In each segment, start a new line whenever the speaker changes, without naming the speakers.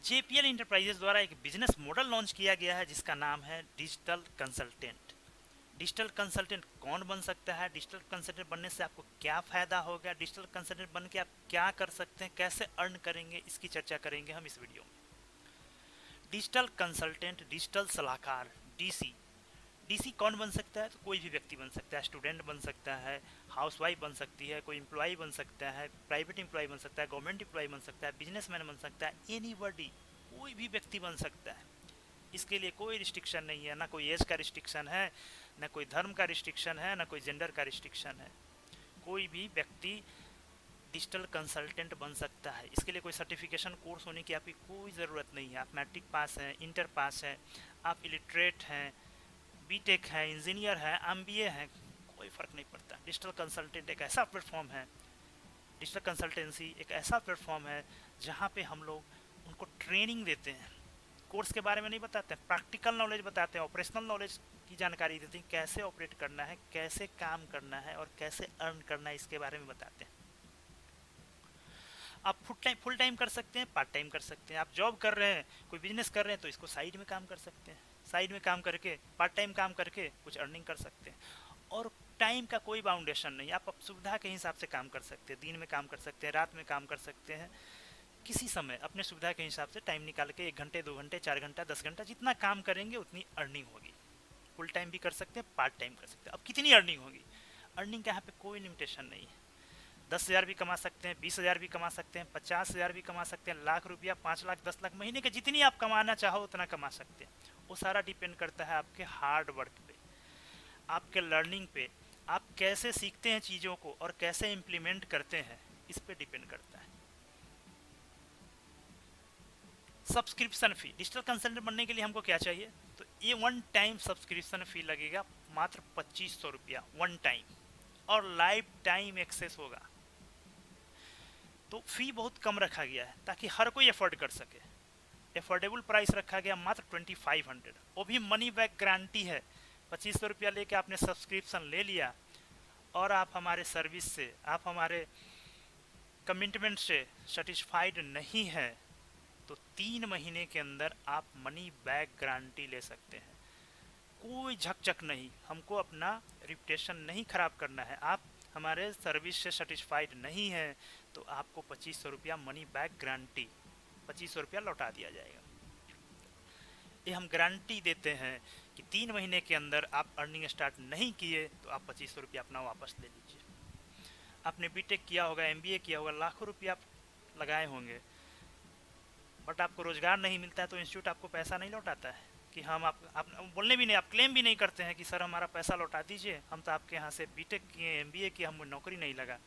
JPL enterprises द्वारा एक business model launch किया गया है जिसका नाम है डिजिटल कंसल्टेंट। डिजिटल कंसल्टेंट कौन बन सकता है, डिजिटल कंसल्टेंट बनने से आपको क्या फ़ायदा होगा, डिजिटल कंसल्टेंट बन के आप क्या कर सकते हैं, कैसे अर्न करेंगे, इसकी चर्चा करेंगे हम इस वीडियो में। डिजिटल कंसल्टेंट, डिजिटल सलाहकार, डीसी। डीसी कौन बन सकता है? तो कोई भी व्यक्ति बन सकता है। स्टूडेंट बन सकता है, हाउसवाइफ बन सकती है, कोई एम्प्लॉय बन सकता है, प्राइवेट एम्प्लॉय बन सकता है, गवर्नमेंट एम्प्लॉय बन सकता है, बिजनेसमैन बन सकता है, एनीबॉडी, कोई भी व्यक्ति बन सकता है। इसके लिए कोई रिस्ट्रिक्शन नहीं है, ना कोई एज का रिस्ट्रिक्शन है, ना कोई धर्म का रिस्ट्रिक्शन है, ना कोई जेंडर का रिस्ट्रिक्शन है। कोई भी व्यक्ति डिजिटल कंसल्टेंट बन सकता है। इसके लिए कोई सर्टिफिकेशन कोर्स होने की आपकी कोई ज़रूरत नहीं है। आप मैट्रिक पास हैं, इंटर पास हैं, आप इलिटरेट हैं, बीटेक है, इंजीनियर है, एमबीए है, कोई फ़र्क नहीं पड़ता। डिजिटल कंसल्टेंट एक ऐसा प्लेटफॉर्म है, डिजिटल कंसल्टेंसी एक ऐसा प्लेटफॉर्म है जहाँ पे हम लोग उनको ट्रेनिंग देते हैं। कोर्स के बारे में नहीं बताते हैं, प्रैक्टिकल नॉलेज बताते हैं, ऑपरेशनल नॉलेज की जानकारी देते हैं, कैसे ऑपरेट करना है, कैसे काम करना है और कैसे अर्न करना है, इसके बारे में बताते हैं। आप फुल टाइम कर सकते हैं, पार्ट टाइम कर सकते हैं। आप जॉब कर रहे हैं, कोई बिजनेस कर रहे हैं तो इसको साइड में काम कर सकते हैं। साइड में काम करके, पार्ट टाइम काम करके कुछ अर्निंग कर सकते हैं। और टाइम का कोई बाउंडेशन नहीं, आप सुविधा के हिसाब से काम कर सकते हैं। दिन में काम कर सकते हैं, रात में काम कर सकते हैं, किसी समय अपने सुविधा के हिसाब से टाइम निकाल के 1 घंटे, 2 घंटे, 4 घंटा, 10 घंटा, जितना काम करेंगे उतनी अर्निंग होगी। फुल टाइम भी कर सकते हैं, पार्ट टाइम कर सकते हैं। अब कितनी अर्निंग होगी? अर्निंग का यहाँ पे कोई लिमिटेशन नहीं है। 10,000 भी कमा सकते हैं, 20,000 भी कमा सकते हैं, 50,000 भी कमा सकते हैं, लाख रुपया, 5 लाख, 10 लाख, महीने के जितनी आप कमाना चाहो उतना कमा सकते हैं। वो सारा डिपेंड करता है आपके हार्ड वर्क पे, आपके लर्निंग पे, आप कैसे सीखते हैं चीज़ों को और कैसे इम्प्लीमेंट करते हैं, इस पे डिपेंड करता है। सब्सक्रिप्शन फ़ी, डिजिटल कंसल्टेंट बनने के लिए हमको क्या चाहिए? तो ये वन टाइम सब्सक्रिप्शन फ़ी लगेगा, मात्र 2500 रुपया वन टाइम, और लाइफ टाइम एक्सेस होगा। तो फ़ी बहुत कम रखा गया है ताकि हर कोई अफोर्ड कर सके। एफोर्डेबल प्राइस रखा गया मात्र 2500, वो भी मनी बैक गारंटी है। 2500 रुपया लेके आपने सब्सक्रिप्शन ले लिया और आप हमारे सर्विस से, आप हमारे कमिटमेंट से सेटिस्फाइड नहीं है तो 3 महीने के अंदर आप मनी बैक गारंटी ले सकते हैं। कोई झकझक नहीं, हमको अपना रिपुटेशन नहीं ख़राब करना है। आप हमारे सर्विस से सेटिस्फाइड नहीं है तो आपको 2500 रुपया मनी बैक गारंटी, 2500 रुपया लौटा दिया जाएगा। ये हम गारंटी देते हैं कि 3 महीने के अंदर आप अर्निंग स्टार्ट नहीं किए तो आप 2500 रुपया अपना वापस ले लीजिए। आपने बीटेक किया होगा, एमबीए किया होगा, लाखों रुपया आप लगाए होंगे, बट आपको रोज़गार नहीं मिलता है तो इंस्टीट्यूट आपको पैसा नहीं लौटाता है कि हम आप बोलने भी नहीं, आप क्लेम भी नहीं करते हैं कि सर हमारा पैसा लौटा दीजिए, हम तो आपके यहाँ से बीटेक किए, एमबीए किए, हमको नौकरी नहीं लगा।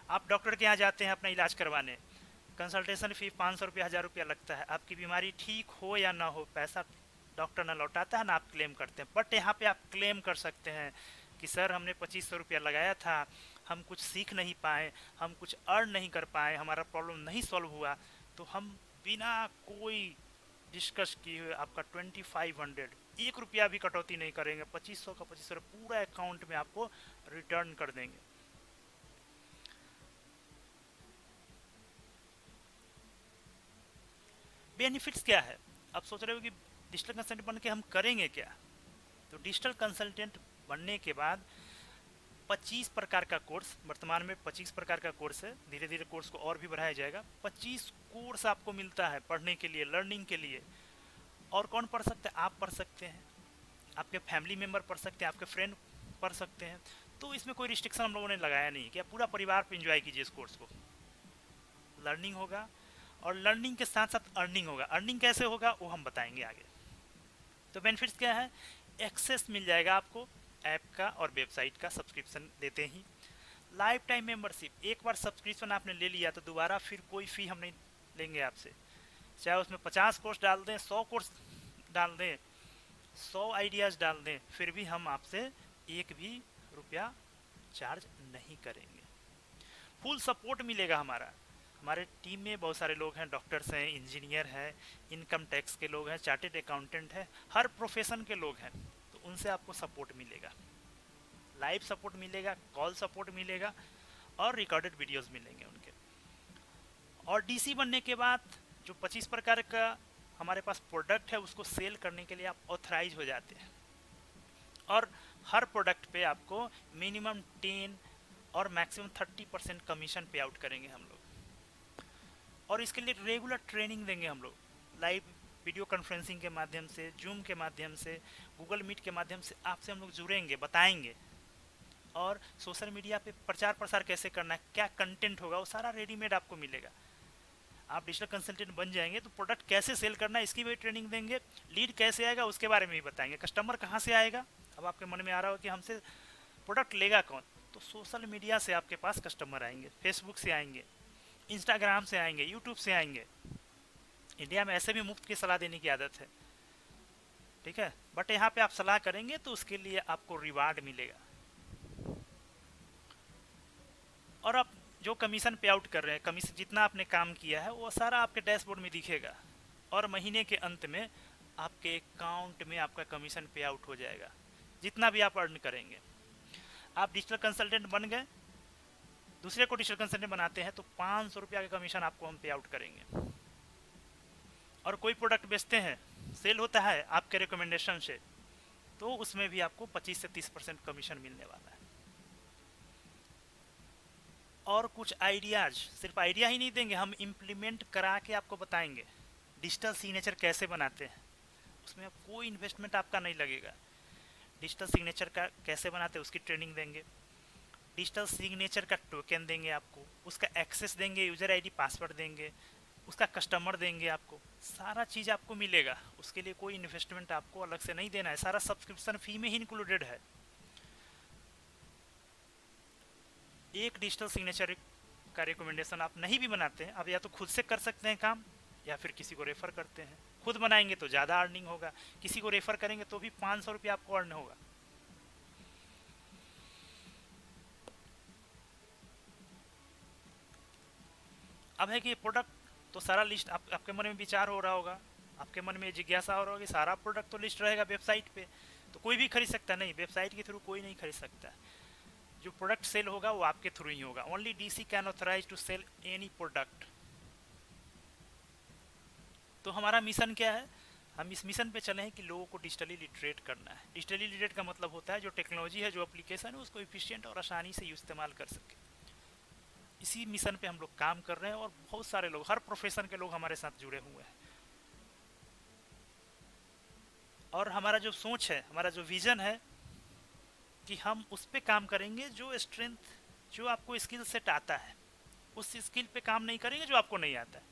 आप डॉक्टर के यहाँ जाते हैं अपना इलाज करवाने, कंसल्टेशन फ़ी 500 रुपया, 1000 रुपया लगता है। आपकी बीमारी ठीक हो या ना हो, पैसा डॉक्टर ना लौटाता है ना आप क्लेम करते हैं। बट यहाँ पे आप क्लेम कर सकते हैं कि सर हमने 2500 रुपया लगाया था, हम कुछ सीख नहीं पाए, हम कुछ अर्न नहीं कर पाए, हमारा प्रॉब्लम नहीं सॉल्व हुआ, तो हम बिना कोई डिस्कस किए हुए आपका 2500, 1 रुपया भी कटौती नहीं करेंगे, 2500 का 2500 पूरा अकाउंट में आपको रिटर्न कर देंगे। बेनिफिट्स क्या है? आप सोच रहे हो कि डिजिटल कंसल्टेंट बन के हम करेंगे क्या? तो डिजिटल कंसल्टेंट बनने के बाद 25 प्रकार का कोर्स, वर्तमान में 25 प्रकार का कोर्स है, धीरे धीरे कोर्स को और भी बढ़ाया जाएगा। 25 कोर्स आपको मिलता है पढ़ने के लिए, लर्निंग के लिए। और कौन पढ़ सकता है? आप पढ़ सकते हैं, आपके फैमिली मेम्बर पढ़ सकते हैं, आपके फ्रेंड पढ़ सकते हैं। तो इसमें कोई रिस्ट्रिक्शन हम लोगों ने लगाया नहीं कि आप पूरा परिवार पे इंजॉय कीजिए इस कोर्स को। लर्निंग होगा और लर्निंग के साथ साथ अर्निंग होगा। अर्निंग कैसे होगा वो हम बताएंगे आगे। तो बेनिफिट्स क्या है? एक्सेस मिल जाएगा आपको ऐप का और वेबसाइट का सब्सक्रिप्शन देते ही। लाइफ टाइम मेंबरशिप, एक बार सब्सक्रिप्शन आपने ले लिया तो दोबारा फिर कोई फ़ी हम नहीं लेंगे आपसे। चाहे उसमें 50 कोर्स डाल दें, 100 कोर्स डाल दें, 100 आइडियाज़ डाल दें, फिर भी हम आपसे 1 भी रुपया चार्ज नहीं करेंगे। फुल सपोर्ट मिलेगा हमारा। हमारे टीम में बहुत सारे लोग हैं, डॉक्टर्स हैं, इंजीनियर हैं, इनकम टैक्स के लोग हैं, चार्टेड अकाउंटेंट हैं, हर प्रोफेशन के लोग हैं। तो उनसे आपको सपोर्ट मिलेगा, लाइव सपोर्ट मिलेगा, कॉल सपोर्ट मिलेगा और रिकॉर्डेड वीडियोस मिलेंगे उनके। और डीसी बनने के बाद जो 25 प्रकार का हमारे पास प्रोडक्ट है उसको सेल करने के लिए आप ऑथराइज हो जाते हैं, और हर प्रोडक्ट पे आपको मिनिमम 10 और मैक्सिमम 30% कमीशन पे आउट करेंगे हम लोग। और इसके लिए रेगुलर ट्रेनिंग देंगे हम लोग, लाइव वीडियो कॉन्फ्रेंसिंग के माध्यम से, जूम के माध्यम से, गूगल मीट के माध्यम से आपसे हम लोग जुड़ेंगे, बताएंगे। और सोशल मीडिया पे प्रचार प्रसार कैसे करना है, क्या कंटेंट होगा, वो सारा रेडीमेड आपको मिलेगा। आप डिजिटल कंसल्टेंट बन जाएंगे तो प्रोडक्ट कैसे सेल करना है इसकी भी ट्रेनिंग देंगे, लीड कैसे आएगा उसके बारे में भी बताएंगे, कस्टमर कहाँ से आएगा। अब आपके मन में आ रहा हो कि हमसे प्रोडक्ट लेगा कौन, तो सोशल मीडिया से आपके पास कस्टमर आएंगे, फेसबुक से आएंगे, इंस्टाग्राम से आएंगे, यूट्यूब से आएंगे। इंडिया में ऐसे भी मुफ्त की सलाह देने की आदत है, ठीक है, बट यहाँ पे आप सलाह करेंगे तो उसके लिए आपको रिवार्ड मिलेगा। और आप जो कमीशन पे आउट कर रहे हैं, कमीशन जितना आपने काम किया है वो सारा आपके डैशबोर्ड में दिखेगा, और महीने के अंत में आपके अकाउंट में आपका कमीशन पे आउट हो जाएगा, जितना भी आप अर्न करेंगे। आप डिजिटल कंसल्टेंट बन गए, दूसरे को डिजिटल कंसल्टेंट बनाते हैं तो 500 रुपया का कमीशन आपको हम पे आउट करेंगे। और कोई प्रोडक्ट बेचते हैं, सेल होता है आपके रिकमेंडेशन से, तो उसमें भी आपको 25 से 30% कमीशन मिलने वाला है। और कुछ आइडियाज, सिर्फ आइडिया ही नहीं देंगे, हम इम्प्लीमेंट करा के आपको बताएंगे। डिजिटल सिग्नेचर कैसे बनाते हैं, उसमें आप कोई इन्वेस्टमेंट आपका नहीं लगेगा। डिजिटल सिग्नेचर का कैसे बनाते हैं उसकी ट्रेनिंग देंगे, डिजिटल सिग्नेचर का टोकन देंगे आपको, उसका एक्सेस देंगे, यूजर आईडी पासवर्ड देंगे, उसका कस्टमर देंगे आपको, सारा चीज़ आपको मिलेगा। उसके लिए कोई इन्वेस्टमेंट आपको अलग से नहीं देना है, सारा सब्सक्रिप्शन फी में ही इंक्लूडेड है। एक डिजिटल सिग्नेचर का रिकमेंडेशन आप नहीं भी बनाते हैं, आप या तो खुद से कर सकते हैं काम, या फिर किसी को रेफ़र करते हैं। खुद बनाएंगे तो ज़्यादा अर्निंग होगा, किसी को रेफ़र करेंगे तो भी 500 रुपया आपको अर्न होगा। अब है कि प्रोडक्ट तो सारा लिस्ट आपके मन में विचार हो रहा होगा, आपके मन में जिज्ञासा हो रहा होगी, सारा प्रोडक्ट तो लिस्ट रहेगा वेबसाइट पे, तो कोई भी खरीद सकता नहीं, वेबसाइट के थ्रू कोई नहीं खरीद सकता। जो प्रोडक्ट सेल होगा वो आपके थ्रू ही होगा। Only DC can authorise to sell any product. तो हमारा मिशन क्या है, हम इस मिशन पे चले हैं कि लोगों को डिजिटली लिटरेट करना है। डिजिटली लिटरेट का मतलब होता है जो टेक्नोलॉजी है, जो एप्लीकेशन है, उसको इफिशिएंट और आसानी से इस्तेमाल कर सके। इसी मिशन पे हम लोग काम कर रहे हैं, और बहुत सारे लोग, हर प्रोफेशन के लोग हमारे साथ जुड़े हुए हैं। और हमारा जो सोच है, हमारा जो विजन है कि हम उस पे काम करेंगे जो स्ट्रेंथ, जो आपको स्किल सेट आता है, उस स्किल पे काम नहीं करेंगे जो आपको नहीं आता है।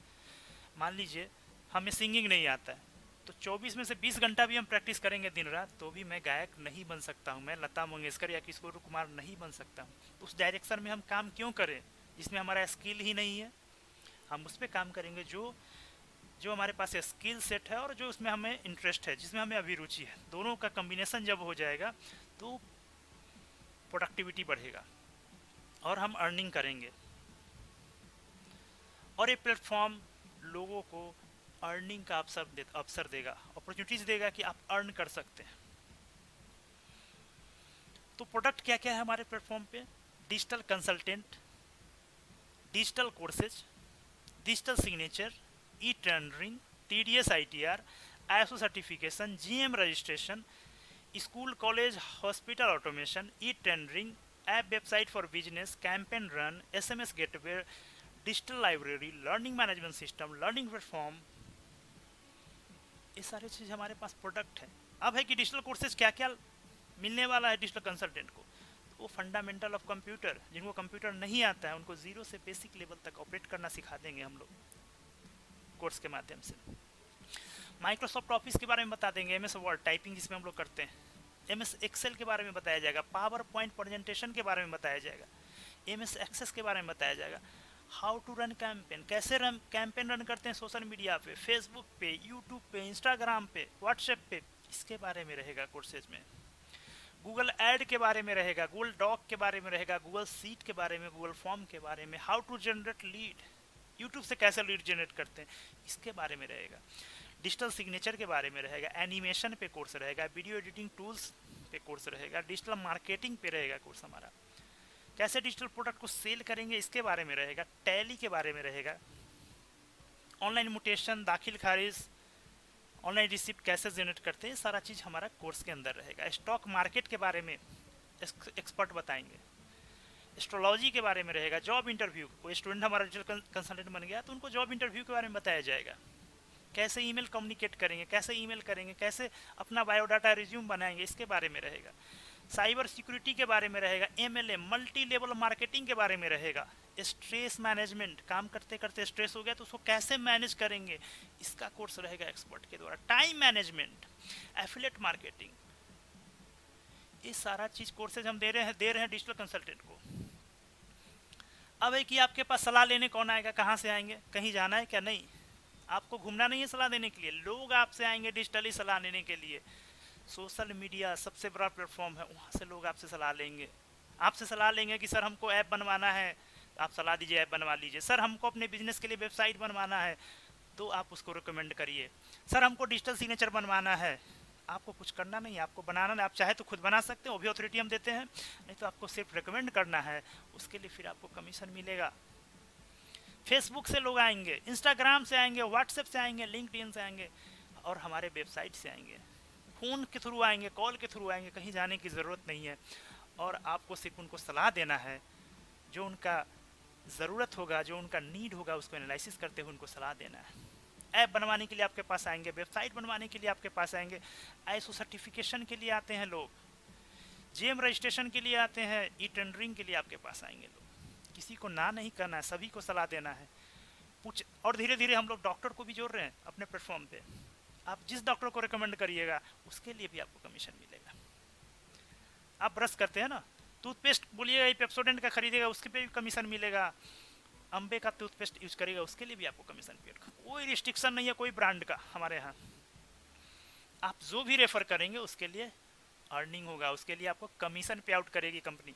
मान लीजिए हमें सिंगिंग नहीं आता है, तो 24 में से 20 घंटा भी हम प्रैक्टिस करेंगे दिन रात, तो भी मैं गायक नहीं बन सकता हूँ, मैं लता मंगेशकर या किशोर कुमार नहीं बन सकता हूँ। तो उस डायरेक्शन में हम काम क्यों करें जिसमें हमारा स्किल ही नहीं है। हम उस पर काम करेंगे जो हमारे पास स्किल सेट है और जो उसमें हमें इंटरेस्ट है, जिसमें हमें अभिरुचि है। दोनों का कम्बिनेशन जब हो जाएगा तो प्रोडक्टिविटी बढ़ेगा और हम अर्निंग करेंगे। और ये प्लेटफॉर्म लोगों को अर्निंग का अवसर देगा, अपॉर्चुनिटीज देगा कि आप अर्न कर सकते हैं। तो प्रोडक्ट क्या क्या है हमारे प्लेटफॉर्म पे, digital consultant, digital courses, digital signature, e tendering, TDS ITR, ISO certification, GM registration, school college hospital automation, e tendering, app website for business, campaign run, SMS gateway, digital library, learning management system, learning platform, ये सारी चीज़ हमारे पास product है। अब है कि digital courses क्या क्या मिलने वाला है डिजिटल कंसल्टेंट को। तो वो फंडामेंटल ऑफ कंप्यूटर, जिनको कंप्यूटर नहीं आता है उनको जीरो से बेसिक लेवल तक ऑपरेट करना सिखा देंगे हम लोग कोर्स के माध्यम से। माइक्रोसॉफ्ट ऑफिस के बारे में बता देंगे, MS वर्ड टाइपिंग जिसमें हम लोग करते हैं, MS एक्सेल के बारे में बताया जाएगा, पावर पॉइंट प्रेजेंटेशन के बारे में बताया जाएगा, MS एक्सेस के बारे में बताया जाएगा, हाउ टू रन कैंपेन, कैसे कैंपेन रन करते हैं सोशल मीडिया पे, फेसबुक पे, यूट्यूब पे, इंस्टाग्राम पे, व्हाट्सएप पे, इसके बारे में रहेगा कोर्सेज में। गूगल ऐड के बारे में रहेगा, गूगल डॉक के बारे में रहेगा, गूगल सीट के बारे में, गूगल फॉर्म के बारे में, how to generate lead, YouTube से कैसे लीड जनरेट करते हैं इसके बारे में रहेगा, डिजिटल सिग्नेचर के बारे में रहेगा, एनिमेशन पे कोर्स रहेगा, वीडियो एडिटिंग टूल्स पे कोर्स रहेगा, डिजिटल मार्केटिंग पे रहेगा कोर्स हमारा, कैसे डिजिटल प्रोडक्ट को सेल करेंगे इसके बारे में रहेगा, टैली के बारे में रहेगा, ऑनलाइन म्यूटेशन, दाखिल खारिज, ऑनलाइन रिसिप्ट कैसे जनरेट करते हैं, सारा चीज़ हमारा कोर्स के अंदर रहेगा। स्टॉक मार्केट के बारे में एक्सपर्ट बताएंगे, एस्ट्रोलॉजी के बारे में रहेगा, जॉब इंटरव्यू, कोई स्टूडेंट हमारा डिजिटल कंसल्टेंट बन गया तो उनको जॉब इंटरव्यू के बारे में बताया जाएगा, कैसे ईमेल कम्युनिकेट करेंगे, कैसे ईमेल करेंगे, कैसे अपना बायोडाटा रिज्यूम बनाएंगे, इसके बारे में रहेगा। साइबर सिक्योरिटी के बारे में रहेगा, MLM मल्टी लेवल मार्केटिंग के बारे में रहेगा, स्ट्रेस मैनेजमेंट, काम करते करते स्ट्रेस हो गया तो उसको कैसे मैनेज करेंगे, इसका कोर्स रहेगा एक्सपर्ट के द्वारा। टाइम मैनेजमेंट, एफिलिएट मार्केटिंग, ये सारा चीज़ कोर्सेज हम दे रहे हैं डिजिटल कंसल्टेंट को। अब है कि आपके पास सलाह लेने कौन आएगा, कहाँ से आएंगे, कहीं जाना है क्या? नहीं, आपको घूमना नहीं है सलाह देने के लिए, लोग आपसे आएंगे डिजिटली सलाह लेने के लिए। सोशल मीडिया सबसे बड़ा प्लेटफॉर्म है, वहाँ से लोग आपसे सलाह लेंगे। आपसे सलाह लेंगे कि सर हमको ऐप बनवाना है, आप सलाह दीजिए, ऐप बनवा लीजिए। सर हमको अपने बिजनेस के लिए वेबसाइट बनवाना है, तो आप उसको रिकमेंड करिए। सर हमको डिजिटल सिग्नेचर बनवाना है, आपको कुछ करना नहीं, आपको बनाना नहीं, आप चाहे तो खुद बना सकते हैं, वो भी अथॉरिटी हम देते हैं, नहीं तो आपको सिर्फ रिकमेंड करना है, उसके लिए फिर आपको कमीशन मिलेगा। फेसबुक से लोग आएंगे, इंस्टाग्राम से आएंगे, व्हाट्सएप से आएंगे, लिंक्डइन से आएंगे और हमारे वेबसाइट से आएंगे, फ़ोन के थ्रू आएंगे, कॉल के थ्रू आएंगे, कहीं जाने की ज़रूरत नहीं है। और आपको सिर्फ उनको सलाह देना है, जो उनका ज़रूरत होगा, जो उनका नीड होगा, उसको एनालिसिस करते हुए उनको सलाह देना है। ऐप बनवाने के लिए आपके पास आएंगे, वेबसाइट बनवाने के लिए आपके पास आएंगे, ISO सर्टिफिकेशन के लिए आते हैं लोग, GM रजिस्ट्रेशन के लिए आते हैं, टेंडरिंग के लिए आपके पास आएंगे लोग। किसी को ना नहीं करना है, सभी को सलाह देना है। और धीरे धीरे हम लोग डॉक्टर को भी जोड़ रहे हैं अपने प्लेटफॉर्म पे। आप जिस डॉक्टर को रिकमेंड करिएगा उसके लिए भी आपको कमीशन मिलेगा। आप ब्रश करते हैं ना, टूथपेस्ट बोलिएगा पेप्सोडेंट का खरीदेगा, उसके पे भी कमीशन मिलेगा। अम्बे का टूथपेस्ट यूज करेगा, उसके लिए भी आपको कमीशन मिलेगा। कोई रिस्ट्रिक्शन नहीं है कोई ब्रांड का हमारे यहाँ। आप जो भी रेफर करेंगे उसके लिए अर्निंग होगा, उसके लिए आपको कमीशन पे आउट करेगी कंपनी।